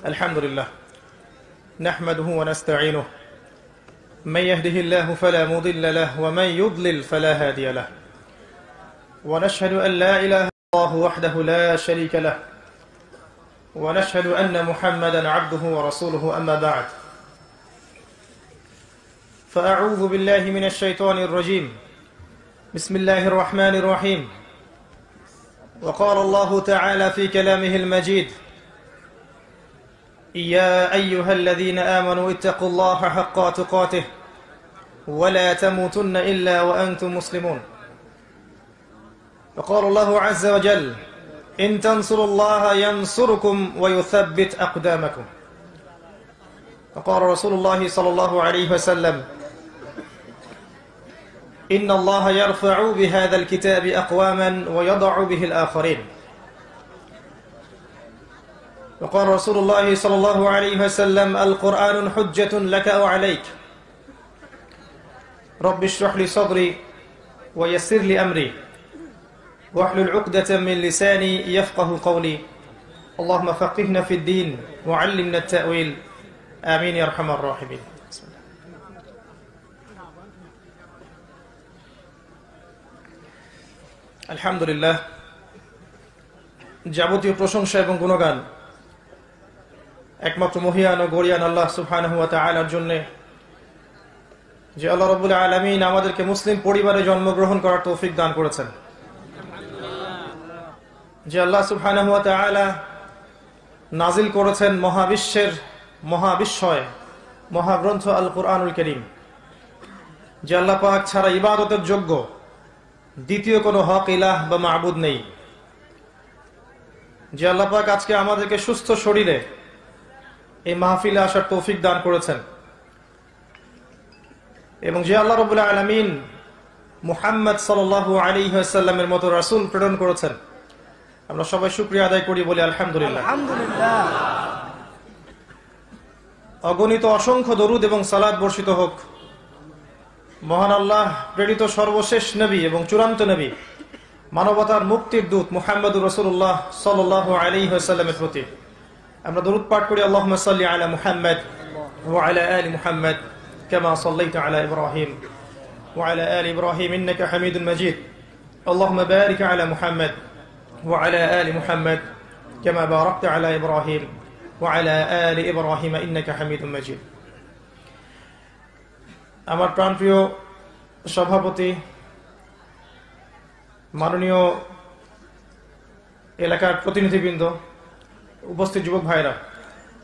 الحمد لله نحمده ونستعينه من يهده الله فلا مضل له ومن يضلل فلا هادي له ونشهد أن لا إله إلا الله وحده لا شريك له ونشهد أن محمدا عبده ورسوله أما بعد فأعوذ بالله من الشيطان الرجيم بسم الله الرحمن الرحيم وقال الله تعالى في كلامه المجيد يا أيها الذين آمنوا اتقوا الله حق تقاته ولا تموتن إلا وأنتم مسلمون وقال الله عز وجل إن تنصروا الله ينصركم ويثبت أقدامكم وقال رسول الله صلى الله عليه وسلم إن الله يرفع بهذا الكتاب أقواما ويضع به الآخرين وقال رسول الله صلى الله عليه وسلم القرآن حجة لك أو عليك رب اشرح لي صدري ويسر لي أمري واحلل عقدة من لساني يفقه قولي اللهم فقهنا في الدين وعلمنا التأويل آمين يا أرحم الراحمين আলহামদুলিল্লাহ যাবতীয় প্রশংসা এবং গুণগান একমাত্র মহিয়ান ও গরিয়ান আল্লাহ সুবহানাহু ওয়া তাআলার জন্য, যে আল্লাহ রাব্বুল আলামিন আমাদেরকে মুসলিম পরিবারে জন্মগ্রহণ করার তৌফিক দান করেছেন, যে আল্লাহ সুবহানাহু ওয়া তাআলা নাজিল করেছেন মহাবিশ্বের মহাবিশ্বয় মহাগ্রন্থ আল কুরআনুল কারীম, যে আল্লাহ পাক ছাড়া ইবাদতের যোগ্য দ্বিতীয় কোনো হক ইলাহ বা মাবুদ নেই, যে আল্লাহ পাক আজকে আমাদেরকে সুস্থ শরীরে এই মাহফিলে আসার তৌফিক দান করেছেন, এবং যে আল্লাহ রাব্বুল আলামিন মুহাম্মদ সাল্লাল্লাহু আলাইহি ওয়াসাল্লামের মতো রাসূল প্রেরণ করেছেন, আমরা সবাই শুকরিয়া আদায় করি, বলি আলহামদুলিল্লাহ। আলহামদুলিল্লাহ। অগণিত অসংখ্য দরুদ এবং সালাত বর্ষিত হোক মহান আল্লাহ প্রেরিত সর্বশেষ নবী এবং চূড়ান্ত নবী মানবতার মুক্তির দূত মুহাম্মদুর রাসূলুল্লাহ সাল্লাল্লাহু আলাইহি ওয়াসাল্লামের প্রতি। আমরা দরুদ পাঠ করি আল্লাহুম্মা সাল্লি আলা মুহাম্মদ ওয়া আলা আলি মুহাম্মদ কামা সাল্লাইতা আলা ইব্রাহিম ওয়া আলা আলি ইব্রাহিম ইন্নাকা হামিদুম মাজিদ। আল্লাহুম্মা বারিক আলা মুহাম্মদ ওয়া আলা আলি মুহাম্মদ কামা বারাকতা আলা ইব্রাহিম ওয়া আলা আলি ইব্রাহিম ইন্নাকা হামিদুম মাজিদ। আমার প্রাণপ্রিয় সভাপতি, মাননীয় এলাকার প্রতিনিধিবৃন্দ, উপস্থিত যুবক ভাইরা,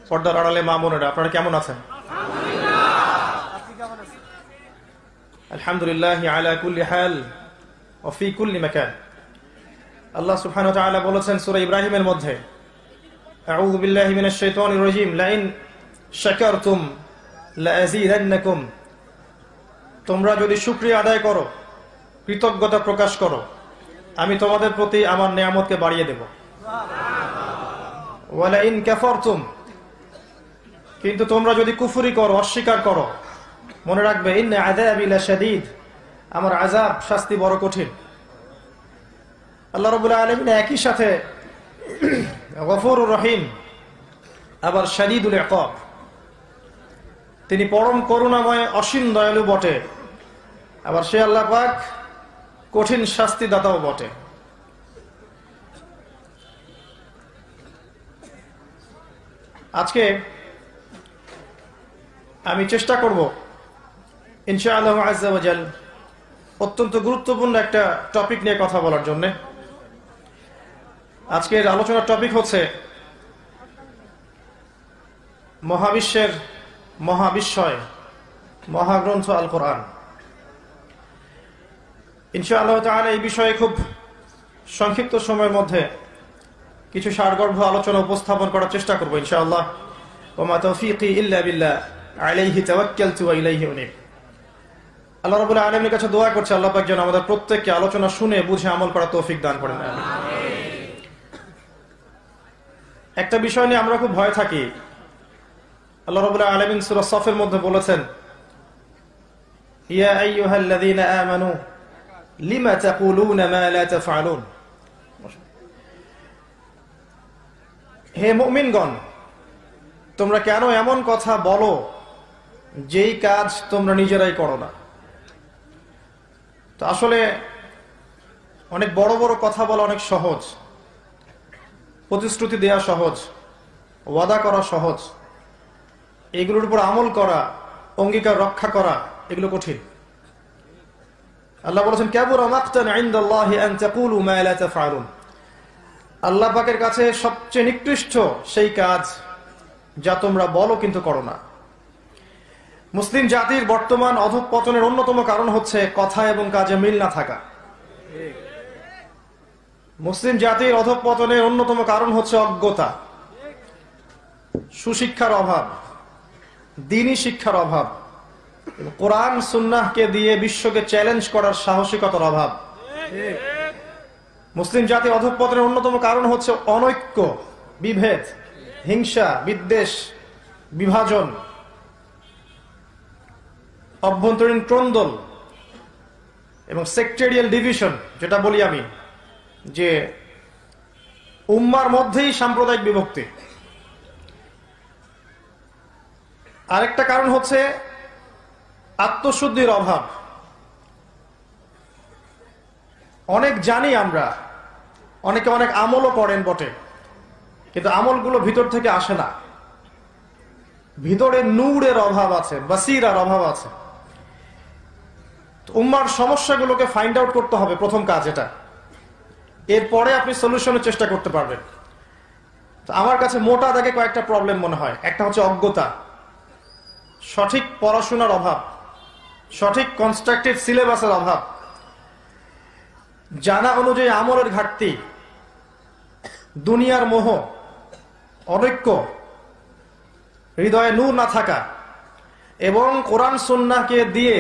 পর্দার আড়ালে মা বোনেরা, আপনারা কেমন আছেন? আলহামদুলিল্লাহ আলা কুল্লি হাল ওয়া ফি কুল্লি মাকান। আল্লাহ সুবহানাহু ওয়া তাআলা বলেছেন সূরা ইব্রাহিমের মধ্যে, আউযু বিল্লাহি মিনাশ শাইতানির রাজীম, লাইন শাকারতুম লাযীদান্নাকুম, তোমরা যদি শুকরিয়া আদায় করো, কৃতজ্ঞতা প্রকাশ করো, আমি তোমাদের প্রতি আমার নিয়ামতকে বাড়িয়ে দেব। ওয়ালা ইন কাফারতুম, কিন্তু তোমরা যদি কুফরি করো, অস্বীকার করো, মনে রাখবে ইন্না আযাবি লাশাদীদ, আমার আযাব, শাস্তি বড় কঠিন। আল্লাহ রাব্বুল আলামিন একই সাথে গফুরুর রহিম আবার শাদীদুল ইকাব, তিনি পরম করুণাময় অসীম দয়ালু বটে, আবার সে আল্লাহ পাক কঠিন শাস্তিদাতাও বটে। আজকে আমি চেষ্টা করব ইনশাআল্লাহু আযজা ওয়া জাল অত্যন্ত গুরুত্বপূর্ণ একটা টপিক নিয়ে কথা বলার জন্য। আজকের আলোচনার টপিক হচ্ছে মহাবিশ্বের মহাবিশ্বয় মহাগ্রন্থ আল কোরআন। ইনশাআল্লাহ তাআলা এই বিষয়ে খুব সংক্ষিপ্ত সময়ের মধ্যে কিছু সারগর্ভ আলোচনা উপস্থাপন করার চেষ্টা করব ইনশাআল্লাহ। ওয়া মা তাওফীকি ইল্লা বিল্লাহ আলাইহি তাওয়াক্কালতু ওয়া ইলাইহি উনীব। আল্লাহ রাব্বুল আলামিনের কাছে দোয়া করছি আল্লাহ পাক যেন আমাদের প্রত্যেককে আলোচনা শুনে বুঝে আমল করার তৌফিক দান করেন। আমিন। একটা বিষয় নিয়ে আমরা খুব ভয় থাকি। আল্লাহ রাব্বুল আলামিন সূরা সফের মধ্যে বলেছেন, ইয়া আইয়ুহাল্লাযীনা আমানু লিমা তাকুলুনা মা লা তাফআলুন, হে মুমিনগণ, তোমরা কেন এমন কথা বলো যেই কাজ তোমরা নিজেরাই করো না? তো আসলে অনেক বড় বড় কথা বলা অনেক সহজ, প্রতিশ্রুতি দেওয়া সহজ, ওয়াদা করা সহজ, এগুলোর উপর আমল করা, অঙ্গীকার রক্ষা করা এগুলো কঠিন। আল্লাহ বলেছেন কাবুরা মাকতান ইনদাল্লাহি আন তাকুলু মা লা তাফআলুন। আল্লাহ পাকের কাছে সবচেয়ে নিকৃষ্ট সেই কাজ যা তোমরা বলো কিন্তু করো না। মুসলিম জাতির বর্তমান অধঃপতনের অন্যতম কারণ হচ্ছে কথা এবং কাজে মিল না থাকা। মুসলিম জাতির অধঃপতনের অন্যতম কারণ হচ্ছে অজ্ঞতা, সুশিক্ষার অভাব, দ্বীনি শিক্ষার অভাব, কোরআন সুন্নাহকে দিয়ে বিশ্বকে চ্যালেঞ্জ করার সাহসিকতার অভাব। মুসলিম জাতির অধঃপতনের অন্যতম কারণ হচ্ছে অনৈক্য, বিভেদ, হিংসা, বিদ্বেষ, বিভাজন, অভ্যন্তরীণ ক্রন্দল এবং সেক্টেরিয়াল ডিভিশন, যেটা বলি আমি যে উম্মার মধ্যেই সাম্প্রদায়িক বিভক্তি। আরেকটা কারণ হচ্ছে আত্মশুদ্ধির অভাব। অনেক জানি আমরা, অনেকে অনেক আমলও করেন বটে, কিন্তু আমলগুলো ভিতর থেকে আসে না। ভিতরে নূরের অভাব আছে, বাসিরার অভাব আছে। উম্মার সমস্যাগুলোকে ফাইন্ড আউট করতে হবে, প্রথম কাজ এটা। এরপরে আপনি সলিউশনের চেষ্টা করতে পারবেন। তো আমার কাছে মোটা দাগে কয়েকটা প্রবলেম মনে হয়। একটা হচ্ছে অজ্ঞতা, সঠিক পড়াশোনার অভাব, সঠিক কনস্ট্রাক্টেড সিলেবাসের অভাব, জানা অনুযায়ী আমলের ঘাটতি, দুনিয়ার মোহ, অনৈক্য, হৃদয়ে নূর না থাকা এবং কোরআন সুন্নাহকে দিয়ে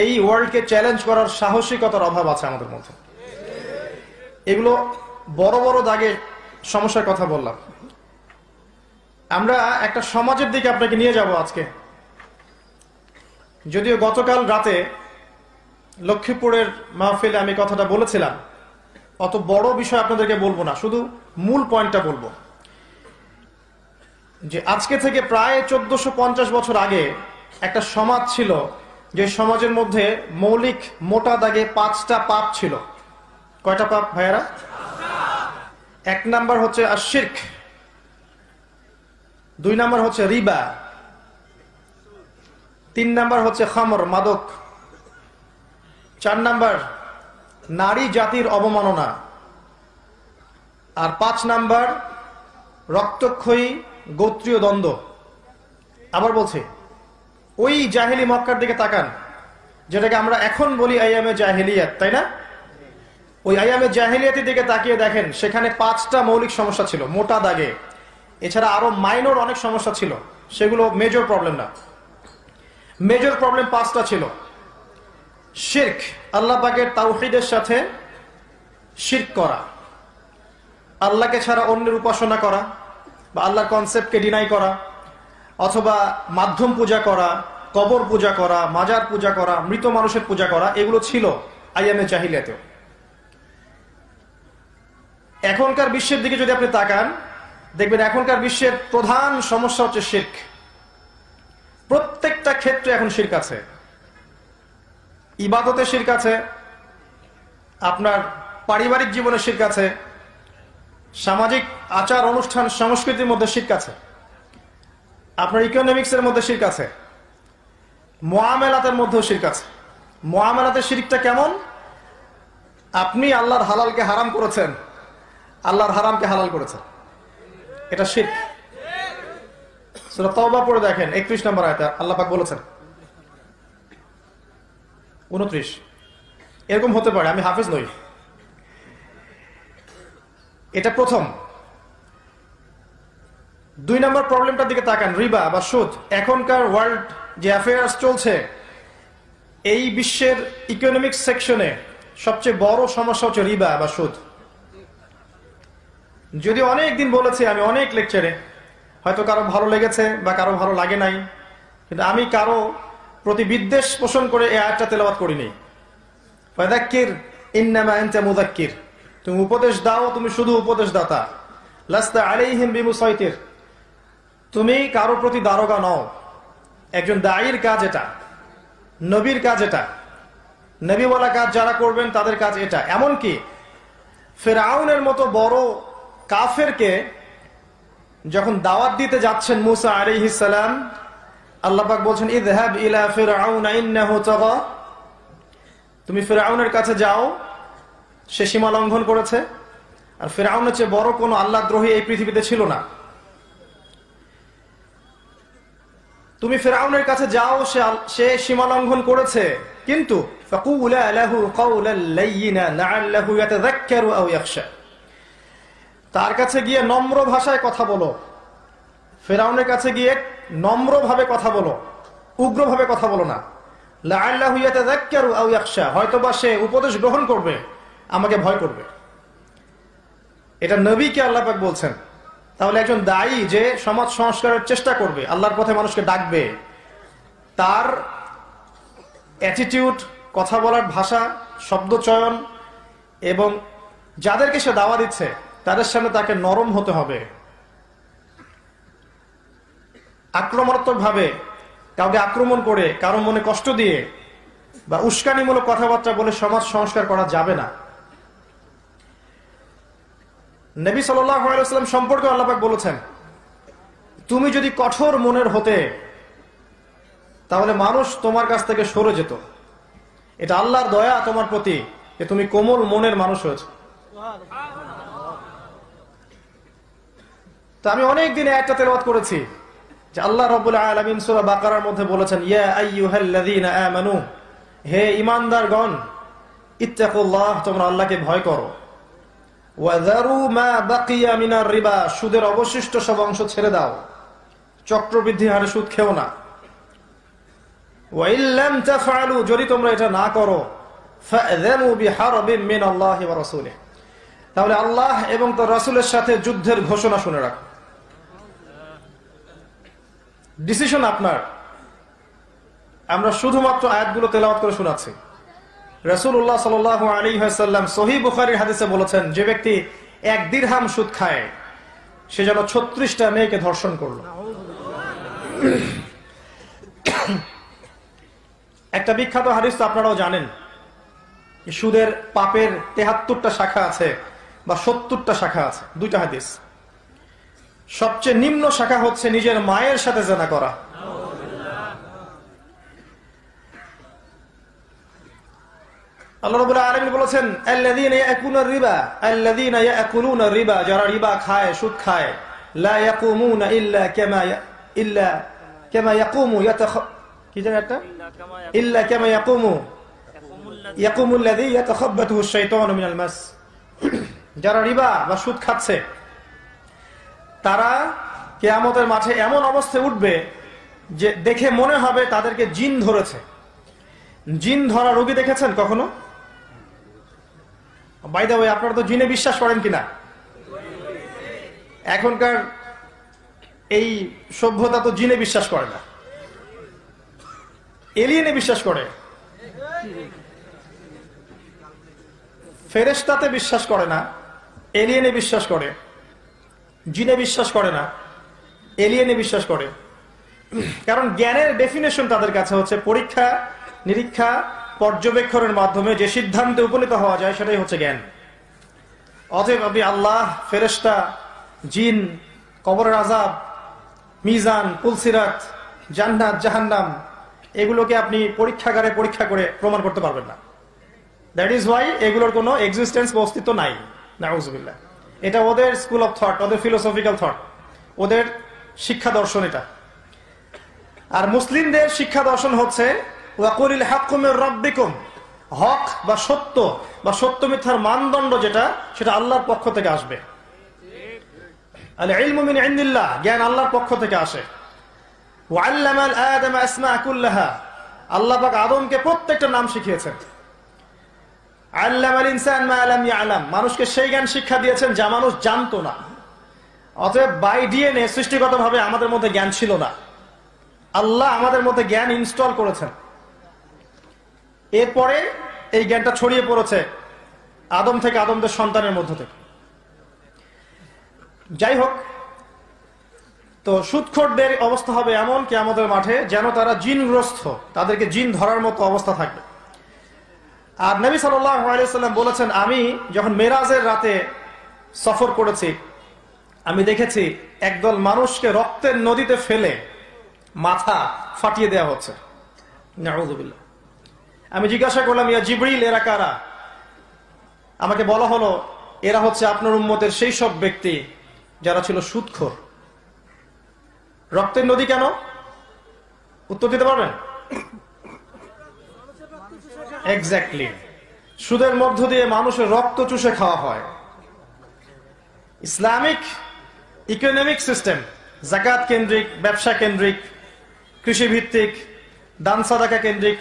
এই ওয়ার্ল্ডকে চ্যালেঞ্জ করার সাহসিকতার অভাব আছে আমাদের মধ্যে। এগুলো বড় বড় দাগে সমস্যার কথা বললাম। আমরা একটা সমাজের দিকে আপনাকে নিয়ে যাব আজকে। যদিও গতকাল রাতে লক্ষ্মীপুরের মাহফিলে আমি কথাটা বলেছিলাম, অত বড় বিষয় আপনাদেরকে বলবো না, শুধু মূল পয়েন্টটা বলবো যে আজকে থেকে প্রায় 1450 বছর আগে একটা সমাজ ছিল, যে সমাজের মধ্যে মৌলিক মোটা দাগে 5টা পাপ ছিল। কয়টা পাপ ভাইয়ারা? 1 নাম্বার হচ্ছে আশিরক, 2 নাম্বার হচ্ছে রিবা, 3 নাম্বার হচ্ছে খামর, মাদক, 4 নাম্বার নারী জাতির অবমাননা, আর 5 নাম্বার রক্তক্ষয়ী গোত্রীয় দ্বন্দ্ব। আবার বলছি, ওই জাহেলি মক্কার দিকে তাকান, যেটাকে আমরা এখন বলি আইয়ামে জাহেলিয়াত, তাই না? ওই আইয়ামে জাহেলিয়াতের দিকে তাকিয়ে দেখেন, সেখানে 5টা মৌলিক সমস্যা ছিল মোটা দাগে। এছাড়া আরো মাইনর অনেক সমস্যা ছিল, সেগুলো মেজর প্রবলেম না। মেজর প্রবলেম 5টা ছিল। শিরক, আল্লাহ পাকের তাওহীদের সাথে শিরক করা, আল্লাহকে ছাড়া অন্যের উপাসনা করা বা আল্লাহর কনসেপ্টকে ডিনাই করা, অথবা মাধ্যম পূজা করা, কবর পূজা করা, মাজার পূজা করা, মৃত মানুষের পূজা করা, এগুলো ছিল আইয়ামে জাহিলিয়াতেও। এখনকার বিশ্বের দিকে যদি আপনি তাকান, দেখবেন এখনকার বিশ্বের প্রধান সমস্যা হচ্ছে শিরক। প্রত্যেকটা ক্ষেত্রে এখন শিরক আছে। ইবাদতে শিরক আছে, আপনার পারিবারিক জীবনে শিরক আছে, সামাজিক আচার অনুষ্ঠান সংস্কৃতির মধ্যে শিরক আছে, আপনার ইকোনমিক্সের মধ্যে শিরক আছে, মুআমালাতের মধ্যেও শিরক আছে। মুআমালাতের শিরকটা কেমন? আপনি আল্লাহর হালালকে হারাম করেছেন, আল্লাহর হারামকে হালাল করেছেন, এটা শিরক। সূরা তাওবা পড়ে দেখেন 31 নম্বর আয়াতে আল্লাহ পাক বলেছেন, 29, এরকম হতে পারে, আমি হাফেজ নই। এটা প্রথম। 2 নম্বর প্রবলেমটার দিকে তাকান, রিবা বা সুদ। এখনকার ওয়ার্ল্ড যে অ্যাফেয়ার্স চলছে, এই বিশ্বের ইকোনমিক সেকশনে সবচেয়ে বড় সমস্যা হচ্ছে রিবা বা সুদ। যদি অনেক দিন বলেছি আমি অনেক লেকচারে, হয়তো কারো ভালো লেগেছে বা কারো ভালো লাগে নাই, কিন্তু আমি কারো প্রতি বিদ্বেষ পোষণ করে এই আয়াতটা তেলাওয়াত করিনি। ফাযাক্কির ইন্নামা আনতা মুযাক্কির, তুমি উপদেশ দাও, তুমি শুধু উপদেশ দাতা। লাস্তা আলাইহিম বিমুসাইতির, তুমি কারো প্রতি দারোগা নও। একজন দায়ীর কাজ এটা, নবীর কাজ এটা, নবীওয়ালা কাজ যারা করবেন তাদের কাজ এটা। এমনকি ফিরআউনের মতো বড় কাফেরকে যখন দাওয়াত দিতে যাচ্ছেন মুসা আলাইহিস সালাম, আল্লাহ পাক বলছেন ইযহাব ইলা ফিরআউনা ইন্নাহু তাগা, তুমি ফিরআউনের কাছে যাও, সে সীমা লঙ্ঘন করেছে। আর ফিরআউনের চেয়ে বড় কোনো আল্লাহদ্রোহী এই পৃথিবীতে ছিল না। তুমি ফিরআউনের কাছে যাও, সে সীমা লঙ্ঘন করেছে, কিন্তু ফাকুলা লাহু কাওলাল লাইয়িনা লাআল্লাহু ইয়াতাযাক্কারু আও ইয়াখশা, তার কাছে গিয়ে নম্র ভাষায় কথা বলো। ফিরআউনের কাছে গিয়ে নম্রভাবে কথা বলো, উগ্রভাবে কথা বলো না। লাআল্লাহু ইয়াতাযাক্কারু আও ইয়াখশা, হয়তোবা সে উপদেশ গ্রহণ করবে, আমাকে ভয় করবে। এটা নবীকে আল্লাহ পাক বলছেন। তাহলে একজন দায়ী যে সমাজ সংস্কারের চেষ্টা করবে, আল্লাহর পথে মানুষকে ডাকবে, তার অ্যাটিটিউড, কথা বলার ভাষা, শব্দ চয়ন এবং যাদেরকে সে দাওয়া দিচ্ছে তাদের সামনে তাকে নরম হতে হবে। আক্রমণাত্মক ভাবে কাউকে আক্রমণ করে কারো মনে কষ্ট দিয়ে বা উস্কানিমূলক কথাবার্তা বলে সমাজ সংস্কার করা যাবে না। নবী সাল্লাল্লাহু আলাইহি ওয়াসাল্লাম সম্পর্কে আল্লাহ পাক বলেছেন, তুমি যদি কঠোর মনের হতে তাহলে মানুষ তোমার কাছ থেকে সরে যেত। এটা আল্লাহর দয়া তোমার প্রতি যে তুমি কোমল মনের মানুষ হয়েছে। তা আমি অনেক দিন একটা তেলাওয়াত করেছি যে আল্লাহ রাব্বুল আলামিন সূরা বাকারার মধ্যে বলেছেন, ইয়া আইয়ুহাল্লাযীনা আমানু, হে ঈমানদারগণ, ইত্তাকুল্লাহ, তোমরা আল্লাহকে ভয় করো। ওয়াযারু মা বাকিয়া মিনার রিবা, সুদের অবশিষ্ট সব অংশ ছেড়ে দাও, চক্রবৃদ্ধি হারে সুদ খেও না। ওয়া ইল্লাম তাফআলু, যদি তোমরা এটা না করো, ফাযানু বিহারবিন মিনাল্লাহি ওয়া রাসূলিহি, তাহলে আল্লাহ এবং তার রাসূলের সাথে যুদ্ধের ঘোষণা শুনে রাখো। ডিসিশন আপনার। আমরা শুধুমাত্র আয়াতগুলো তেলাওয়াত করে শোনাচ্ছি। রাসূলুল্লাহ সাল্লাল্লাহু আলাইহি ওয়াসাল্লাম সহিহ বুখারীর হাদিসে বলেছেন, যে ব্যক্তি 1 দিরহাম সুদ খায় সে যেন 36টা মেয়েকে ধর্ষণ করলো। একটা বিখ্যাত হাদিস তো আপনারাও জানেন, সুদের পাপের 73টা শাখা আছে বা 70টা শাখা আছে। 2টা হাদিস। সবচেয়ে নিম্ন শাখা হচ্ছে নিজের মায়ের সাথে জিনা করা। আল্লাহ রাব্বুল আলামিন বলেছেন, আল্লাযীনা ইয়াকুলুনা রিবা, আল্লাযীনা ইয়াকুলুনা রিবা, যারা রিবা খায়, সুদ খায়, লা ইয়াকুমুনা ইল্লা কামা ইয়াকুমু কি জানেন এটা, ইল্লা কামা ইয়াকুমুল্লাযী ইয়াতাখাব্বাতুহু আশ-শাইতানু মিনাল মাস, যারা রিবা বা সুদ খাচ্ছে তারা কিয়ামতের মাঠে এমন অবস্থায় উঠবে যে দেখে মনে হবে তাদেরকে জিন ধরেছে। জিন ধরা রোগী দেখেছেন কখনো? বাই দ্য ওয়ে, আপনারা তো জিনে বিশ্বাস করেন কিনা? এখনকার এই সভ্যতা তো জিনে বিশ্বাস করে না, এলিয়েনে বিশ্বাস করে। ফেরেশতাতে বিশ্বাস করে না, এলিয়েনে বিশ্বাস করে। জিনে বিশ্বাস করে না, এলিয়েনে বিশ্বাস করে। কারণ জ্ঞানের ডেফিনেশন তাদের কাছে হচ্ছে পরীক্ষা নিরীক্ষা পর্যবেক্ষণের মাধ্যমে যে সিদ্ধান্তে উপনীত হওয়া যায় সেটাই হচ্ছে জ্ঞান। অতএব আপনি আল্লাহ, ফেরেশতা, জিন, কবরের আযাব, মিজান, পুলসিরাত, জান্নাত, জাহান্নাম, এগুলোকে আপনি পরীক্ষাগারে পরীক্ষা করে প্রমাণ করতে পারবেন না। দ্যাট ইজ ওয়াই এগুলোর কোনো এক্সিস্টেন্স বা অস্তিত্ব নাই। নাউযুবিল্লাহ। এটা ওদের স্কুল অফ থট, ওদের ফিলোসফিক্যাল থট, ওদের শিক্ষা দর্শন এটা। আর মুসলিমদের শিক্ষা দর্শন হচ্ছে ওয়াকুলিল হাক্কু মির রাব্বিকুম, হক বা সত্য মিথ্যার মানদণ্ড যেটা, সেটা আল্লাহর পক্ষ থেকে আসবে। আল ইলমু মিন ইনদিল্লাহ, জ্ঞান আল্লাহর পক্ষ থেকে আসে। ওয়া আল্লামা আদম আসমা কুল্লাহা, আল্লাহ পাক আদমকে প্রত্যেকটা নাম শিখিয়েছেন। আল্লামাল ইনসান মা লাম ইয়ালাম, মানুষকে সেই জ্ঞান শিক্ষা দিয়েছেন যা মানুষ জানতো না। অতএব বাই ডিএনএ সৃষ্টিগতভাবে আমাদের মধ্যে জ্ঞান ছিল না, আল্লাহ আমাদের মধ্যে জ্ঞান ইনস্টল করেছেন। এরপরে এই জ্ঞানটা ছড়িয়ে পড়েছে আদম থেকে আদমদের সন্তানের মধ্য থেকে। যাই হোক, তো সুদখোরদের অবস্থা হবে এমন কিয়ামতের মাঠে যেন তারা জিনগ্রস্ত, তাদেরকে জিন ধরার মতো অবস্থা থাকবে। আর নবী সাল্লাল্লাহু আলাইহি সাল্লাম বলেছেন, আমি যখন মেরাজের রাতে সফর করেছি, আমি দেখেছি একদল মানুষকে রক্তের নদীতে ফেলে মাথা ফাটিয়ে দেওয়া হচ্ছে। নাউযুবিল্লাহ। আমি জিজ্ঞাসা করলাম, ইয়া জিবরিল, এরা কারা? আমাকে বলা হলো, এরা হচ্ছে আপনার উম্মতের সেই সব ব্যক্তি যারা ছিল সুদখোর। রক্তের নদী কেন? উত্তর দিতে পারবেন? এক্স্যাক্টলি, সুদের মধ্য দিয়ে মানুষের রক্ত চুষে খাওয়া হয়। ইসলামিক ইকোনমিক সিস্টেম যাকাত কেন্দ্রিক, ব্যবসা কেন্দ্রিক, কৃষি ভিত্তিক, দান সাদাকা কেন্দ্রিক,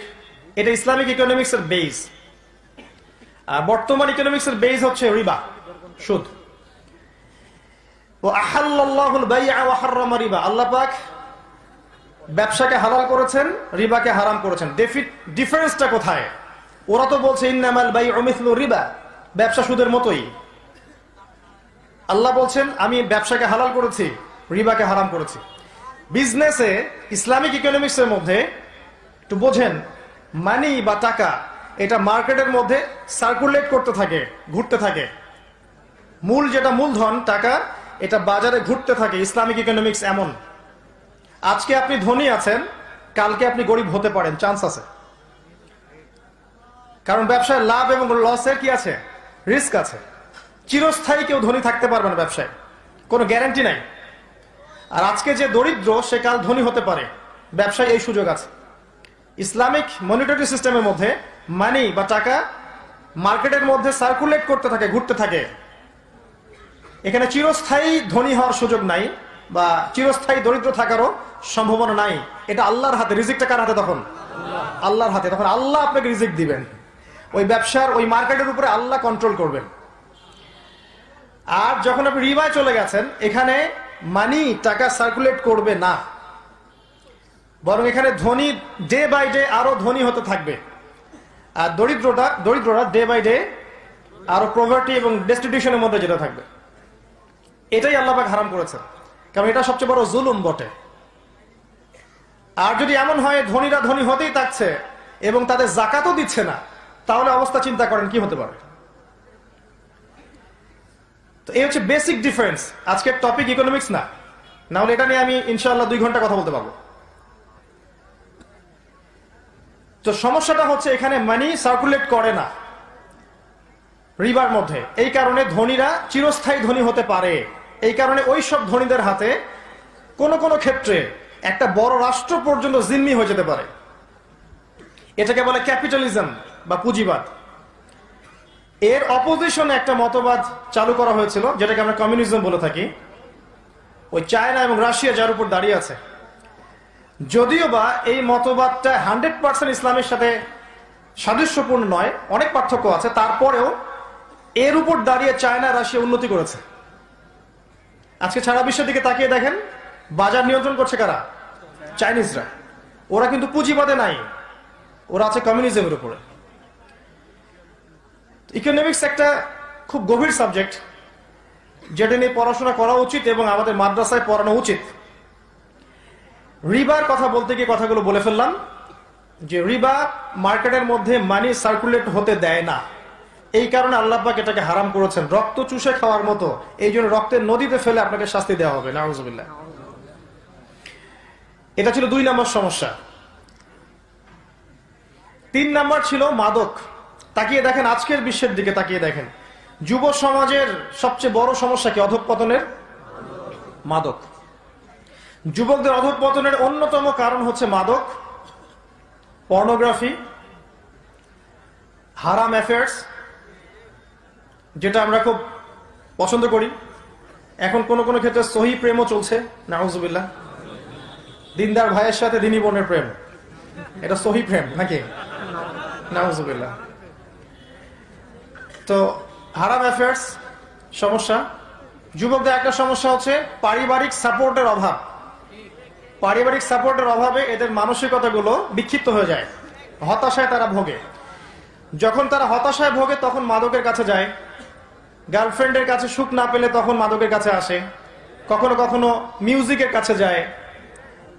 এটা ইসলামিক ইকোনমিক্স এর বেস। আর বর্তমান ইকোনমিক্স এর বেস হচ্ছে রিবা, সুদ। আল্লাহ পাক ব্যবসাকে হালাল করেছেন, রিবাকে হারাম করেছেন। ডিফারেন্সটা কোথায়? ওরা তো বলছে ইন্নামাল বাইউ মিসলু রিবা, ব্যবসা সুদের মতোই। আল্লাহ বলছেন আমি ব্যবসাকে হালাল করেছি, রিবাকে হারাম করেছি। বিজনেসে ইসলামিক ইকোনমিক্স এর মধ্যে একটু বোঝেন, মানি বা টাকা এটা মার্কেটের মধ্যে সার্কুলেট করতে থাকে, ঘুরতে থাকে। মূল যেটা মূলধন টাকা, এটা বাজারে ঘুরতে থাকে। ইসলামিক ইকোনমিক্স এমন, আজকে আপনি ধনী আছেন, কালকে আপনি গরিব হতে পারেন, চান্স আছে। কারণ ব্যবসায় লাভ এবং লসের কি আছে? রিস্ক আছে। চিরস্থায়ী কেউ ধনী থাকতে পারবে না ব্যবসায়, কোনো গ্যারান্টি নাই। আর আজকে যে দরিদ্র, সে কাল ধনী হতে পারে, ব্যবসায় এই সুযোগ আছে। ইসলামিক মনিটারি সিস্টেমের মধ্যে মানি বা টাকা মার্কেটের মধ্যে সার্কুলেট করতে থাকে, ঘুরতে থাকে। এখানে চিরস্থায়ী ধনী হওয়ার সুযোগ নাই বা চিরস্থায়ী দরিদ্র থাকারও সম্ভাবনা নাই। এটা আল্লাহর হাতে। রিজিকটা কার হাতে? তখন আল্লাহর হাতে। তখন আল্লাহ আপনাকে রিজিক দিবেন। ওই ব্যবসার, ওই মার্কেটের উপরে আল্লাহ কন্ট্রোল করবেন। আর যখন আপনি রিবায় চলে গেছেন, এখানে মানি টাকা সার্কুলেট করবে না, বরং এখানে ধনী ডে বাই ডে আরো ধনী হতে থাকবে, আর দরিদ্ররা ডে বাই ডে আরো পভার্টি এবং ডেস্টিটিউশনের মধ্যে যেতে থাকবে। এটাই আল্লাহ পাক হারাম করেছেন, কারণ এটা সবচেয়ে বড় জুলুম বটে। আর যদি এমন হয় ধনীরা ধনী হতেই থাকছে এবং তাদের জাকাতও দিচ্ছে না, তাহলে অবস্থা চিন্তা করেন কি হতে পারে। তো এই হচ্ছে বেসিক ডিফারেন্স। আজকের টপিক ইকোনমিক্স না, না হলে এটা নিয়ে আমি ইনশাআল্লাহ 2 ঘন্টা কথা বলতে পারবো। তো সমস্যাটা হচ্ছে এখানে মানি সার্কুলেট করে না রিবার মধ্যে। এই কারণে ধনীরা চিরস্থায়ী ধনী হতে পারে। এই কারণে ওই সব ধনীদের হাতে কোনো কোনো ক্ষেত্রে একটা বড় রাষ্ট্র পর্যন্ত জিম্মি হয়ে যেতে পারে। এটাকে বলে ক্যাপিটালিজম বা পুঁজিবাদ। এর অপোজিশনে একটা মতবাদ চালু করা হয়েছিল, যেটাকে আমরা কমিউনিজম বলে থাকি। ওই চায়না এবং রাশিয়া যার উপর দাঁড়িয়ে আছে, যদিও বা এই মতবাদটা 100% ইসলামের সাথে সাদৃশ্যপূর্ণ নয়, অনেক পার্থক্য আছে, তারপরেও এর উপর দাঁড়িয়ে চায়না রাশিয়া উন্নতি করেছে। আজকে সারা বিশ্বের দিকে তাকিয়ে দেখেন, বাজার নিয়ন্ত্রণ করছে কারা? চাইনিজরা। ওরা কিন্তু পুঁজিবাদে নাই, ওরা আছে কমিউনিজমের উপরে। ইকোনমিক্স একটা খুব গভীর সাবজেক্ট, যেটা নিয়ে পড়াশোনা করা উচিত এবং আমাদের মাদ্রাসায় পড়ানো উচিত। রিবার কথা বলতে গিয়ে কথাগুলো বলে ফেললাম, যে রিবা মার্কেটের মধ্যে মানি সার্কুলেট হতে দেয় না। এই কারণে আল্লাহ পাক এটাকে হারাম করেছেন, রক্ত চুষে খাওয়ার মতো। এই জন্য রক্তের নদীতে ফেলে আপনাকে শাস্তি দেওয়া হবে, নাউযুবিল্লাহ। এটা ছিল 2 নম্বর সমস্যা। 3 নম্বর ছিল মাদক। তাকিয়ে দেখেন, আজকের বিশ্বের দিকে তাকিয়ে দেখেন, যুব সমাজের সবচেয়ে বড় সমস্যা কি? অধঃপতনের মাদক। যুবকদের অধঃপতনের অন্যতম কারণ হচ্ছে মাদক, পর্নোগ্রাফি, হারাম অ্যাফেয়ার্স, যেটা আমরা খুব পছন্দ করি। এখন কোন কোন ক্ষেত্রে সহি প্রেমও চলছে, নাউযুবিল্লাহ। দিনদার ভাইয়ের সাথে দিনী বোনের প্রেম, এটা সহি প্রেম নাকি? নাউযুবিল্লাহ। তো হারাম অ্যাফেয়ার্স সমস্যা। যুবকদের একটা সমস্যা হচ্ছে পারিবারিক সাপোর্টের অভাব। পারিবারিক সাপোর্টের অভাবে এদের মানসিকতাগুলো বিক্ষিপ্ত হয়ে যায়, হতাশায় তারা ভোগে। যখন তারা হতাশায় ভোগে তখন মাদকের কাছে যায়, গার্লফ্রেন্ডের কাছে সুখ না পেলে তখন মাদকের কাছে আসে, কখনো কখনো মিউজিকের কাছে যায়।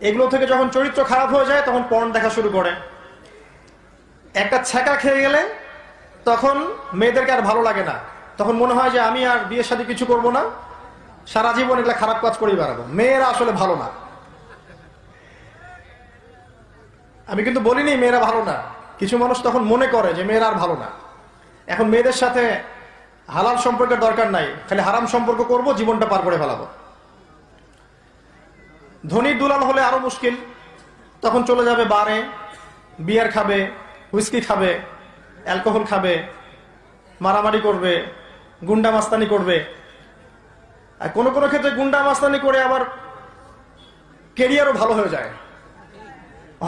এগুলো থেকে যখন চরিত্র খারাপ হয়ে যায় তখন পর্ন দেখা শুরু করে। একটা ছ্যাঁকা খেয়ে গেলে তখন মেয়েদেরকে আর ভালো লাগে না, তখন মনে হয় যে আমি আর বিয়ে শাদী কিছু করব না, সারা জীবন এগুলা খারাপ কাজ করেই বেড়াবো। মেয়েরা আসলে ভালো না, আমি কিন্তু বলিনি মেয়েরা ভালো না। কিছু মানুষ তখন মনে করে যে মেয়েরা আর ভালো না, এখন মেয়েদের সাথে হালাল সম্পর্কের দরকার নাই, খালি হারাম সম্পর্ক করব, জীবনটা পার করে ফেলাবো। ধনীর দুলাল হলে আরো মুশকিল, তখন চলে যাবে বারে, বিয়ার খাবে, হুইস্কি খাবে, অ্যালকোহল খাবে, মারামারি করবে, গুন্ডা মাস্তানি করবে। আর কোনো কোনো ক্ষেত্রে গুন্ডা মাস্তানি করে আবার কেরিয়ারও ভালো হয়ে যায়।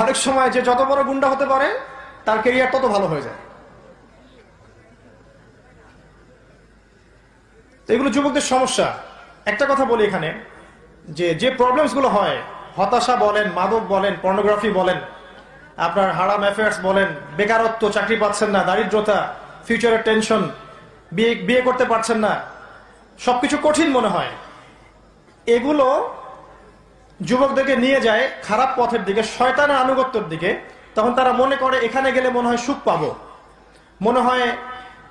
অনেক সময় যে যত বড় গুন্ডা হতে পারে তার কেরিয়ার তত ভালো হয়ে যায়। এগুলো যুবকদের সমস্যা। একটা কথা বলি এখানে, যে প্রবলেমস গুলো হয়, হতাশা বলেন, মাদক বলেন, পর্নোগ্রাফি বলেন, আপনার হারাম অ্যাফেয়ার্স বলেন, বেকারত্ব, চাকরি পাচ্ছেন না, দারিদ্রতা, ফিউচারের টেনশন, বিয়ে করতে পারছেন না, সবকিছু কঠিন মনে হয়, এগুলো যুবকদেরকে নিয়ে যায় খারাপ পথের দিকে, শয়তানের আনুগত্যের দিকে। তখন তারা মনে করে এখানে গেলে মনে হয় সুখ পাবো, মনে হয়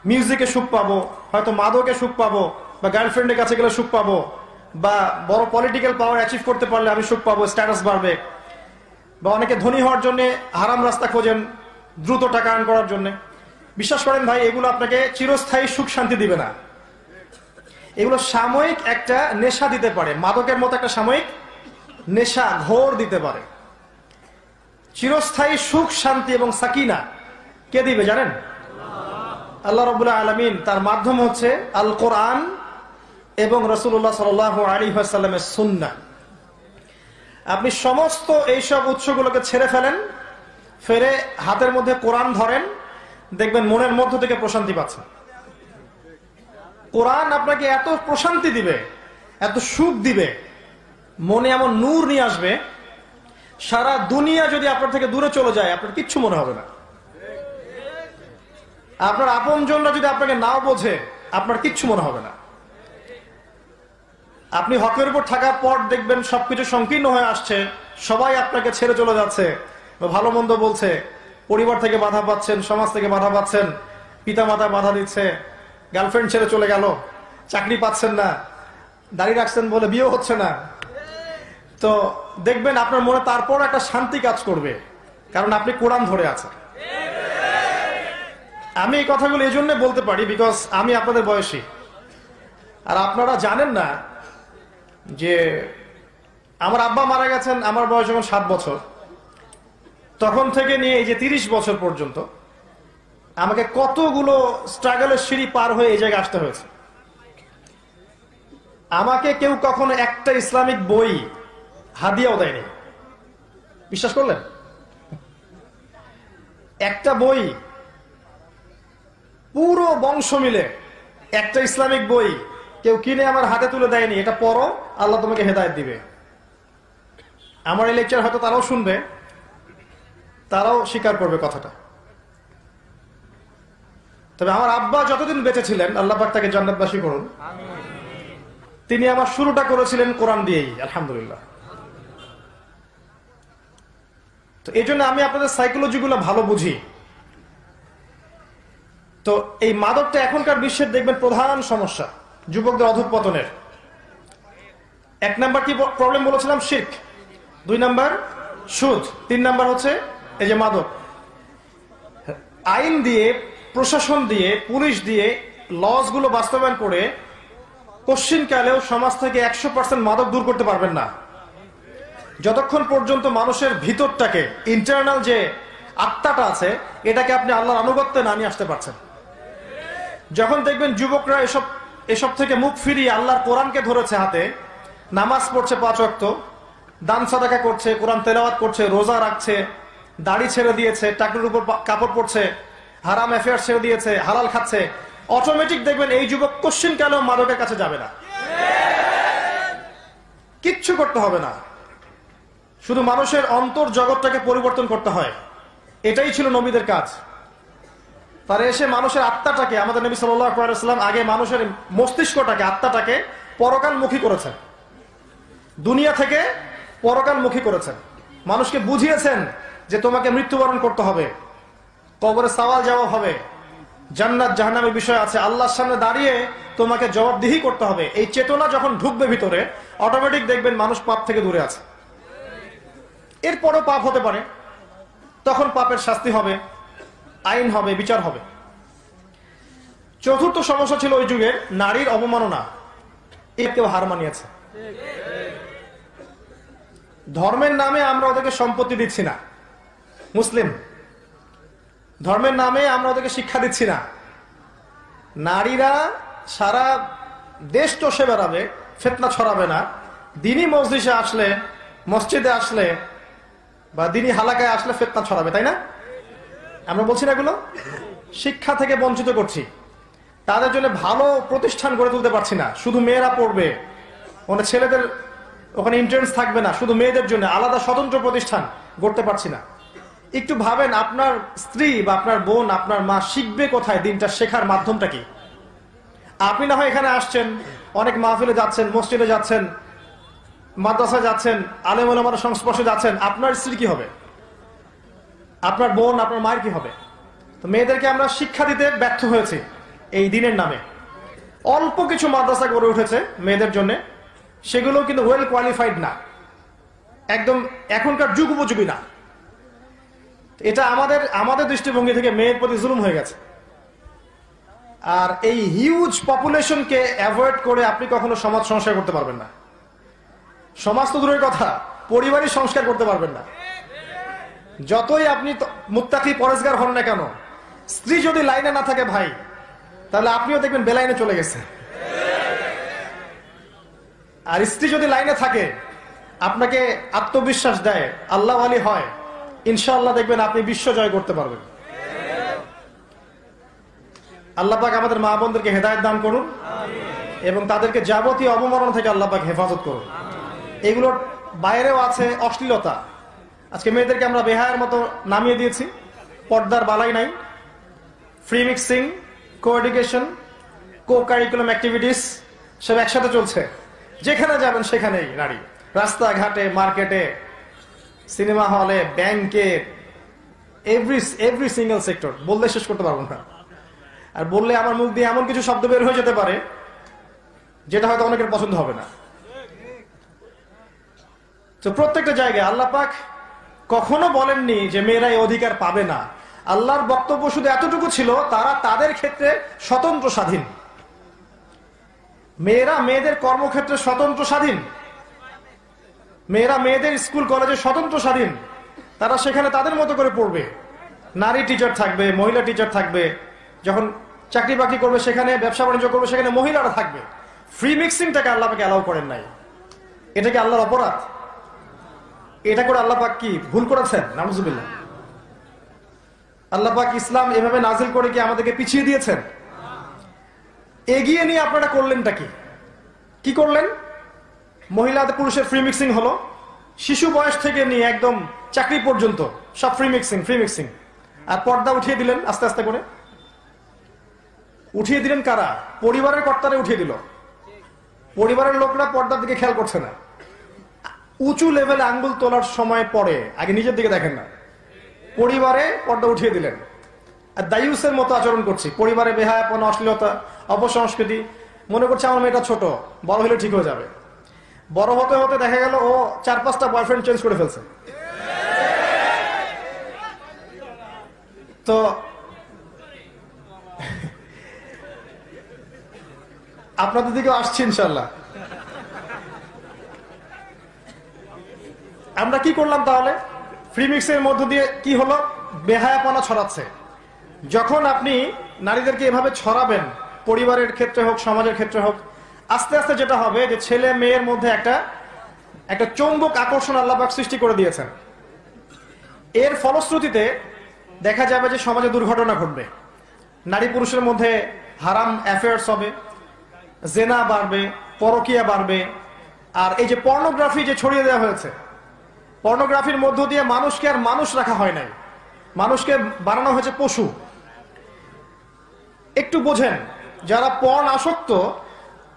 মিউজিকে সুখ পাবো, হয়তো মাদকে সুখ পাবো, বা গার্লফ্রেন্ডের কাছে গেলে সুখ পাবো, বা বড় পলিটিক্যাল পাওয়ার অ্যাচিভ করতে পারলে আমি সুখ পাবো, স্ট্যাটাস বাড়বে। বা অনেকে ধনী হওয়ার জন্য হারাম রাস্তা খোঁজেন, দ্রুত টাকা আর্ন করার জন্য। বিশ্বাস করেন ভাই, এগুলো আপনাকে চিরস্থায়ী সুখ শান্তি দিবে না। এগুলো সাময়িক একটা নেশা দিতে পারে, মাদকের মতো একটা সাময়িক নেশা, ঘোর দিতে পারে। চিরস্থায়ী সুখ শান্তি এবং সাকিনা কে দিবে জানেন? আল্লাহ রাব্বুল আলামিন। তার মাধ্যম হচ্ছে আল কোরআন এবং রাসূলুল্লাহ সাল্লাল্লাহু আলাইহি ওয়াসাল্লামের সুন্নাহ। আপনি সমস্ত এইসব উৎসগুলোকে ছেড়ে ফেলেন, ফেরে হাতের মধ্যে কোরআন ধরেন, দেখবেন মনের মধ্য থেকে প্রশান্তি পাচ্ছেন। কোরআন আপনাকে এত প্রশান্তি দিবে, এত সুখ দিবে, মনে এমন নূর নিয়ে আসবে, সারা দুনিয়া যদি আপনার থেকে দূরে চলে যায় আপনার কিচ্ছু মনে হবে না। আপনার আপনজনরা যদি আপনাকে নাও বোঝে আপনার কিচ্ছু মনে হবে না। আপনি হকের উপর থাকার পর দেখবেন সবকিছু সংকীর্ণ হয়ে আসছে, সবাই আপনাকে ছেড়ে চলে যাচ্ছে, ভালো মন্দ বলছে, পরিবার থেকে বাধা পাচ্ছেন, সমাজ থেকে বাধা পাচ্ছেন, পিতা মাতা বাধা দিচ্ছে, গার্লফ্রেন্ড ছেড়ে চলে গেল, চাকরি পাচ্ছেন না, দাঁড়িয়ে রাখছেন বলে বিয়ে হচ্ছে না। তো দেখবেন আপনার মনে তারপর একটা শান্তি কাজ করবে, কারণ আপনি কোরআন ধরে আছেন। আমি এই কথাগুলো এই জন্য বলতে পারি বিকজ আমি আপনাদের বয়সী, আর আপনারা জানেন না যে আমার আব্বা মারা গেছেন আমার বয়স যখন 7 বছর, তখন থেকে নিয়ে এই যে 30 বছর পর্যন্ত আমাকে কতগুলো স্ট্রাগলের সিঁড়ি পার হয়ে এই জায়গায় আসতে হয়েছে। আমাকে কেউ কখনো একটা ইসলামিক বই হাদিয়াও দেয়নি, বিশ্বাস করলেন? একটা বই, পুরো বংশ মিলে একটা ইসলামিক বই কেউ কিনে আমার হাতে তুলে দেয়নি, এটা পড়ো আল্লাহ তোমাকে হেদায়েত দিবে। আমার এই লেকচার হয়তো তারাও শুনবে, তারাও স্বীকার করবে কথাটা। তবে আমার আব্বা যতদিন বেঁচে ছিলেন, আল্লাহ পাক তাকে জান্নাতবাসী করুন, তিনি আমার শুরুটা করেছিলেন কোরআন দিয়েই, আলহামদুলিল্লাহ। তো এই জন্য আমি আপনাদের সাইকোলজি গুলো ভালো বুঝি। তো এই মাদকটা এখনকার বিশ্বের দেখবেন প্রধান সমস্যা যুবকদের অধঃপতনের। 1 নাম্বার কি প্রবলেম বলেছিলাম? শিরক। 2 নাম্বার সুদ। 3 নাম্বার হচ্ছে এই যে মাদক। আইন দিয়ে, প্রশাসন দিয়ে, পুলিশ দিয়ে লস গুলো বাস্তবায়ন করে কশ্চিনকালেও সমাজ থেকে 100% মাদক দূর করতে পারবেন না, যতক্ষণ পর্যন্ত মানুষের ভিতরটাকে, ইন্টারনাল যে আত্মাটা আছে, এটাকে আপনি আল্লাহর আনুগত্যে না নিয়ে আসতে পারছেন। যখন দেখবেন যুবকরা এসব থেকে মুখ ফিরিয়ে আল্লাহর কোরআনকে ধরেছে হাতে, নামাজ পড়ছে 5 ওয়াক্ত, দান সাদাকা করছে, কোরআন তেলাওয়াত করছে, রোজা রাখছে, দাড়ি ছেড়ে দিয়েছে, টাকনুর উপর কাপড় পরছে, হারাম অ্যাফেয়ার ছেড়ে দিয়েছে, হালাল খাচ্ছে, অটোমেটিক দেখবেন এই যুবক কশ্চিনকালেও মাদকের কাছে যাবে না। কিচ্ছু করতে হবে না, শুধু মানুষের অন্তর জগৎটাকে পরিবর্তন করতে হয়। এটাই ছিল নবীদের কাজ। তারা এসে মানুষের আত্মাটাকে, আমাদের নবী সাল্লাল্লাহু আলাইহি ওয়াসাল্লাম আগে মানুষের মস্তিষ্কটাকে, আত্মাটাকে পরকালমুখী করেছেন। দুনিয়া থেকে পরকালমুখী করেছেন, মানুষকে বুঝিয়েছেন যে তোমাকে মৃত্যুবরণ করতে হবে, কবরে সওয়াল জবাব হবে, জান্নাত জাহান্নামের বিষয় আছে, আল্লাহর সামনে দাঁড়িয়ে তোমাকে জবাবদিহি করতে হবে। এই চেতনা যখন ঢুকবে ভিতরে, অটোমেটিক দেখবেন মানুষ পাপ থেকে দূরে আছে। এরপরও পাপ হতে পারে, তখন পাপের শাস্তি হবে, আইন হবে, বিচার হবে। চতুর্থ সমস্যা ছিল ওই যুগের নারীর অবমাননা। এর কেউ হার মানিয়েছে। ধর্মের নামে আমরা ওদেরকে সম্পত্তি দিচ্ছি না, মুসলিম ধর্মের নামে আমরা ওদেরকে শিক্ষা দিচ্ছি না। নারীরা সারা দেশ চষে বেড়াবে, ফিতনা ছড়াবে না। দিনই মসজিদে আসলে বা দিনই হালাকায় আসলে ফিতনা ছড়াবে, তাই না? আমরা বলছি না এগুলো? শিক্ষা থেকে বঞ্চিত করছি, তাদের জন্য ভালো প্রতিষ্ঠান গড়ে তুলতে পারছি না। শুধু মেয়েরা পড়বে, ওখানে ছেলেদের ওখানে এন্ট্রান্স থাকবে না, শুধু মেয়েদের জন্য আলাদা স্বতন্ত্র প্রতিষ্ঠান গড়তে পারছি না। একটু ভাবেন, আপনার স্ত্রী বা আপনার বোন, আপনার মা শিখবে কোথায়? দিনটা শেখার মাধ্যমটা কি? আপনি না হয় এখানে আসছেন, অনেক মাহফিলে যাচ্ছেন, মসজিদে যাচ্ছেন, মাদ্রাসায় যাচ্ছেন, আলেম ওলামার সংস্পর্শে যাচ্ছেন, আপনার স্ত্রী কি হবে? আপনার বোন, আপনার মায়ের কি হবে? তো মেয়েদেরকে আমরা শিক্ষা দিতে ব্যর্থ হয়েছি এই দিনের নামে। অল্প কিছু মাদ্রাসা গড়ে উঠেছে মেয়েদের জন্য, সেগুলো কিন্তু ওয়েল কোয়ালিফাইড না, একদম এখনকার যুগ উপযোগী না। এটা আমাদের দৃষ্টিভঙ্গি থেকে মেয়ের প্রতি জুলুম হয়ে গেছে। আর এই হিউজ পপুলেশনকে অ্যাভয়েড করে আপনি কখনো সমাজ সংস্কার করতে পারবেন না। সমাজ তো দূরের কথা, পরিবারই সংস্কার করতে পারবেন না। যতই আপনি মুত্তাকি পরেজগার হন না কেন, স্ত্রী যদি লাইনে না থাকে ভাই, তাহলে আপনিও দেখবেন বেলাইনে চলে গেছে। আর স্ত্রী যদি লাইনে থাকে, আপনাকে আত্মবিশ্বাস দেয়, আল্লাহ ওয়ালি হয়, ইনশাআল্লাহ দেখবেন আপনি বিশ্ব জয় করতে পারবেন। আল্লাহ পাক আমাদের মা বোনদেরকে হেদায়েত দান করুন এবং তাদেরকে যাবতীয় অবমাননা থেকে আল্লাহ পাক হেফাজত করুন। এগুলোর বাইরেও আছে অশ্লীলতা। আজকে মেয়েদেরকে আমরা বেহায়ার মতো নামিয়ে দিয়েছি, পর্দার বালাই নাই, ফ্রি মিক্সিং, কো এডুকেশন, কো কারিকুলাম অ্যাক্টিভিটিস সব একসাথে চলছে। যেখানে যাবেন সেখানেই নারী, রাস্তাঘাটে, মার্কেটে, সিনেমা হলে, ব্যাংকে, এভরি সিঙ্গেল সেক্টর। বললে শেষ করতে পারবো না। আর বললে আমার মুখ দিয়ে এমন কিছু শব্দ বের হয়ে যেতে পারে যেটা হয়তো অনেকের পছন্দ হবে না। তো প্রত্যেকটা জায়গায় আল্লাহ পাক কখনো বলেননি যে মেয়েরা এই অধিকার পাবে না। আল্লাহর বক্তব্য শুধু এতটুকু ছিল, তারা তাদের ক্ষেত্রে স্বতন্ত্র স্বাধীন। মেয়েরা মেয়েদের কর্মক্ষেত্রে স্বতন্ত্র স্বাধীন, মেয়েরা মেয়েদের স্কুল কলেজে স্বতন্ত্র স্বাধীন। তারা সেখানে তাদের মতো করে পড়বে। নারী টিচার থাকবে, মহিলা টিচার থাকবে। যখন চাকরি বাকরি করবে, সেখানে ব্যবসা বাণিজ্য করবে, সেখানে মহিলারা থাকবে। ফ্রি মিক্সিংটাকে আল্লাহ পাক অ্যালাউ করেন নাই। এটা কি আল্লাহর অপরাধ? এটা করে আল্লাহ পাক কি ভুল করেছেন? নাউজুবিল্লাহ। আল্লাহ পাক ইসলাম এভাবে নাজিল করে কি আমাদেরকে পিছিয়ে দিয়েছেন? এগিয়ে নিয়ে আপনারা করলেনটা কি করলেন? মহিলাদের পুরুষের ফ্রি মিক্সিং হলো, শিশু বয়স থেকে নিয়ে একদম চাকরি পর্যন্ত সব ফ্রি মিক্সিং। আর পর্দা উঠিয়ে দিলেন আস্তে আস্তে করে। উঠিয়ে দিলেন কারা? পরিবারের কর্তারা উঠিয়ে দিল। পরিবারের লোকরা পর্দার দিকে খেয়াল করছে না। উঁচু লেভেলে আঙ্গুল তোলার সময় পরে আগে নিজের দিকে দেখেন না, পরিবারে পর্দা উঠিয়ে দিলেন। আর দায়ুসের মতো আচরণ করছি, পরিবারে বেহায়াপনা, অশ্লীলতা, অপসংস্কৃতি। মনে করছে আমার মেয়েটা ছোট, বড় হলে ঠিক হয়ে যাবে। বড় হতে হতে দেখা গেল ও 4-5টা বয়ফ্রেন্ড চেঞ্জ করে ফেলছে। তো আপনাদের দিকেও আসছি ইনশাল্লাহ। আমরা কি করলাম তাহলে? ফ্রি মিক্সের মধ্য দিয়ে কি হলো? বেহায়াপনা ছড়াচ্ছে। যখন আপনি নারীদেরকে এভাবে ছড়াবেন, পরিবারের ক্ষেত্রে হোক, সমাজের ক্ষেত্রে হোক, আস্তে আস্তে যেটা হবে যে ছেলে মেয়ের মধ্যে একটা চৌম্বক আকর্ষণ আল্লাহ পাক সৃষ্টি করে দিয়েছেন। এর ফলশ্রুতিতে দেখা যাবে যে সমাজে দুর্ঘটনা ঘটবে, নারী পুরুষের মধ্যে হারাম অ্যাফেয়ার্স হবে, জেনা বাড়বে, পরকিয়া বাড়বে। আর এই যে পর্নোগ্রাফি যে ছড়িয়ে দেওয়া হয়েছে, পর্নোগ্রাফির মধ্য দিয়ে মানুষকে আর মানুষ রাখা হয় নাই, মানুষকে বানানো হয়েছে পশু। একটু বোঝেন, যারা পর্ন আসক্ত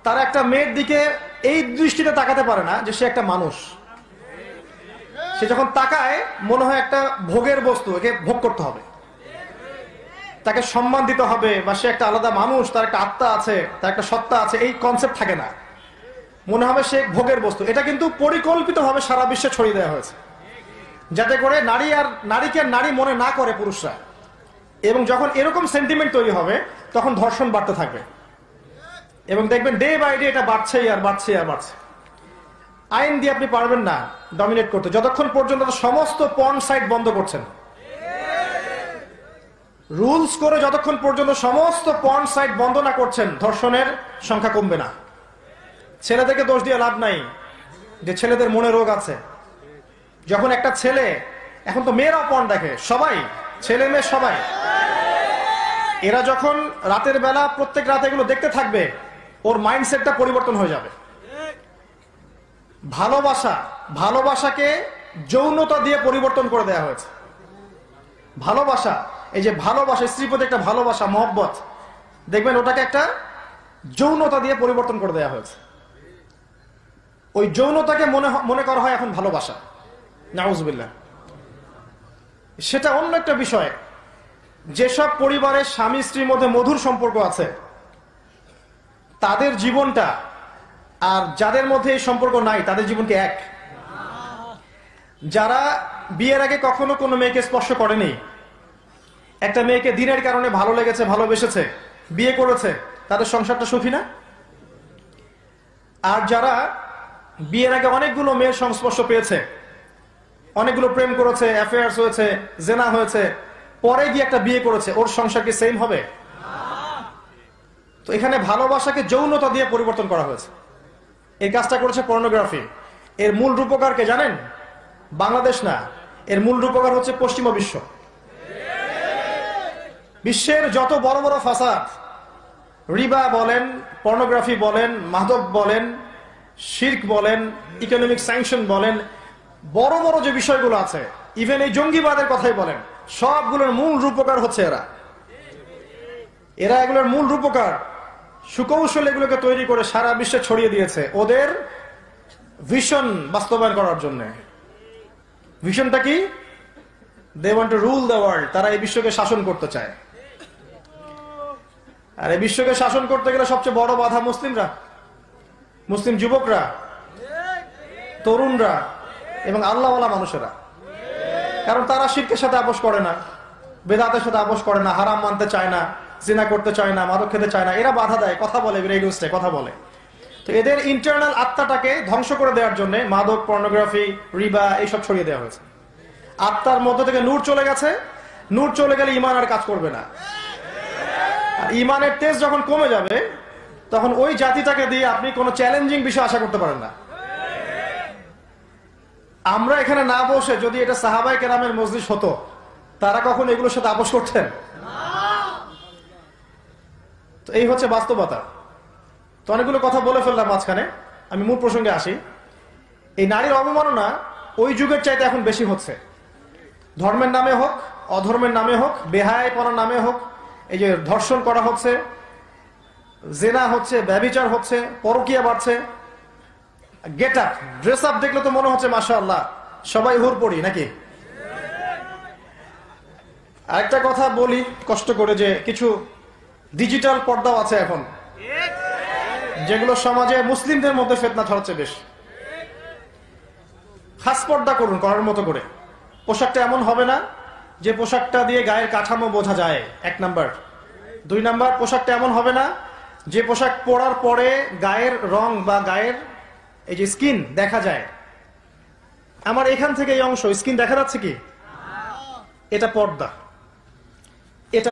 তারা একটা মেয়ের দিকে এই দৃষ্টিতে তাকাতে পারে না যে সে একটা মানুষ। সে যখন তাকায় মনে হয় একটা ভোগের বস্তু, একে ভোগ করতে হবে, তাকে সম্মান দিতে হবে, বা সে একটা আলাদা মানুষ, তার একটা আত্মা আছে, তার একটা সত্তা আছে, এই কনসেপ্ট থাকে না। মনে হবে সে ভোগের বস্তু। এটা কিন্তু পরিকল্পিতভাবে সারা বিশ্বে ছড়িয়ে দেওয়া হয়েছে, যাতে করে নারীকে নারী মনে না করে পুরুষরা। এবং যখন এরকম সেন্টিমেন্ট তৈরি হবে তখন ধর্ষণ বাড়তে থাকবে, এবং দেখবেন ডে বাই ডে এটা বাড়ছেই আর বাড়ছে আর বাড়ছে। আইন দিয়ে আপনি পারবেন না ডমিনেট করতে যতক্ষণ পর্যন্ত সমস্ত পর্ন সাইট বন্ধ করছেন। রুলস করে যতক্ষণ পর্যন্ত সমস্ত পর্ন সাইট বন্ধ না করছেন, ধর্ষণের সংখ্যা কমবে না। ছেলেদেরকে দোষ দিয়ে লাভ নাই যে ছেলেদের মনে রোগ আছে। যখন একটা ছেলে, এখন তো মেয়েরাও পর্ন দেখে, সবাই, ছেলে মেয়ে সবাই, এরা যখন রাতের বেলা প্রত্যেক রাতে এগুলো দেখতে থাকবে, ওর মাইন্ডসেটটা পরিবর্তন হয়ে যাবে। ভালোবাসাকে যৌনতা দিয়ে পরিবর্তন করে দেওয়া হয়েছে। ভালোবাসা, এই যে ভালোবাসা, স্ত্রীর প্রতি একটা ভালোবাসা, মহব্বত, দেখবেন ওটাকে একটা যৌনতা দিয়ে পরিবর্তন করে দেওয়া হয়েছে। ওই যৌনতাকে মনে করা হয় এখন ভালোবাসা। নাউজুবিল্লাহ। সেটা অন্য একটা বিষয়। যেসব পরিবারের স্বামী স্ত্রীর মধ্যে মধুর সম্পর্ক আছে, তাদের জীবনটা আর যাদের মধ্যে এই সম্পর্ক নাই তাদের জীবনকে এক। যারা বিয়ের আগে কখনো কোনো মেয়েকে স্পর্শ করেনি, একটা মেয়েকে দিনের কারণে ভালো লেগেছে, ভালোবেসেছে, বিয়ে করেছে, তাদের সংসারটা সুখী না? আর যারা বিয়ের আগে অনেকগুলো মেয়ের সংস্পর্শ পেয়েছে, অনেকগুলো প্রেম করেছে, অ্যাফেয়ার্স হয়েছে, জেনা হয়েছে, পরে গিয়ে একটা বিয়ে করেছে, ওর সংসার কি সেম হবে? তো এখানে ভালোবাসাকে যৌনতা দিয়ে পরিবর্তন করা হয়েছে। এই কাজটা করেছে পর্নোগ্রাফি। এর মূল রূপকার কে জানেন? বাংলাদেশ না, এর মূল রূপকার হচ্ছে পশ্চিমা বিশ্ব। বিশ্বের যত বড় বড় ফাসাদ, রিবা বলেন, পর্নোগ্রাফি বলেন, মাদক বলেন, শিরক বলেন, ইকোনমিক স্যাংশন বলেন, বড় বড় যে বিষয়গুলো আছে, ইভেন এই জঙ্গিবাদের কথাই বলেন, সবগুলোর মূল রূপকার হচ্ছে এরা এগুলোর মূল রূপকার। সুকৌশল এগুলোকে তৈরি করে সারা বিশ্বে ছড়িয়ে দিয়েছে ওদের ভিশন বাস্তবায়ন করার জন্য। ভিশনটা কি? They want to rule the world. তারা এই বিশ্বকে শাসন করতে চায়। আর এই বিশ্বকে শাসন করতে গেলে সবচেয়ে বড় বাধা মুসলিমরা, মুসলিম যুবকরা, তরুণরা এবং আল্লাহওয়ালা মানুষেরা। কারণ তারা শিরকের সাথে আপোষ করে না, বেদাতের সাথে আপোষ করে না, হারাম মানতে চায় না, জিনা করতে চায় না, মাদক খেতে চায় না। এরা বাধা দেয়, কথা বলে, রেডিওতে কথা বলে। তো এদের ইন্টারনাল আত্মাটাকে ধ্বংস করে দেওয়ার জন্য মাদক, পর্নোগ্রাফি, রিবা এইসব ছড়িয়ে দেওয়া হয়েছে। আত্মার মধ্য থেকে নূর চলে গেছে। নূর চলে গেলে ঈমান আর কাজ করবে না। আর ঈমানের তেজ যখন কমে যাবে, তখন ওই জাতিটাকে দিয়ে আপনি কোনো চ্যালেঞ্জিং বিষয় আশা করতে পারেন না। আমরা এখানে না বসে যদি এটা সাহাবায়ে কেরামের মজলিস হতো, তারা কখন এগুলোর সাথে আপোষ করতেন? তো এই হচ্ছে বাস্তবতা। তো অনেকগুলো কথা বলে ফেললাম মাঝখানে, আমি মূল প্রসঙ্গে আসি। এই নারীর অবমাননা ওই যুগের চাইতে এখন বেশি হচ্ছে। ধর্মের নামে হোক, অধর্মের নামে হোক, বেহায়াপনার নামে হোক, এই যে ধর্ষণ করা হচ্ছে, জেনা হচ্ছে, ব্যভিচার হচ্ছে, পরকীয়া বাড়ছে। গেট আপ, ড্রেস আপ দেখলে তো মনে হচ্ছে মাশাআল্লাহ সবাই হুর পড়ি নাকি। আরেকটা কথা বলি কষ্ট করে, যে কিছু ডিজিটাল পর্দাও আছে এখন, যেগুলো সমাজে মুসলিমদের মধ্যে ফিতনা ছড়াচ্ছে বেশ। খাস পর্দা করুন করার মতো করে। পোশাকটা এমন হবে না যে পোশাকটা দিয়ে গায়ের কাঠামো বোঝা যায়, 1 নাম্বার। 2 নাম্বার, পোশাকটা এমন হবে না যে পোশাক পরার পরে গায়ের রং বা গায়ের এই যে স্কিন দেখা যায়। আমার এখান থেকে এই অংশ স্কিন দেখা যাচ্ছে কি? এটা পর্দা। এটা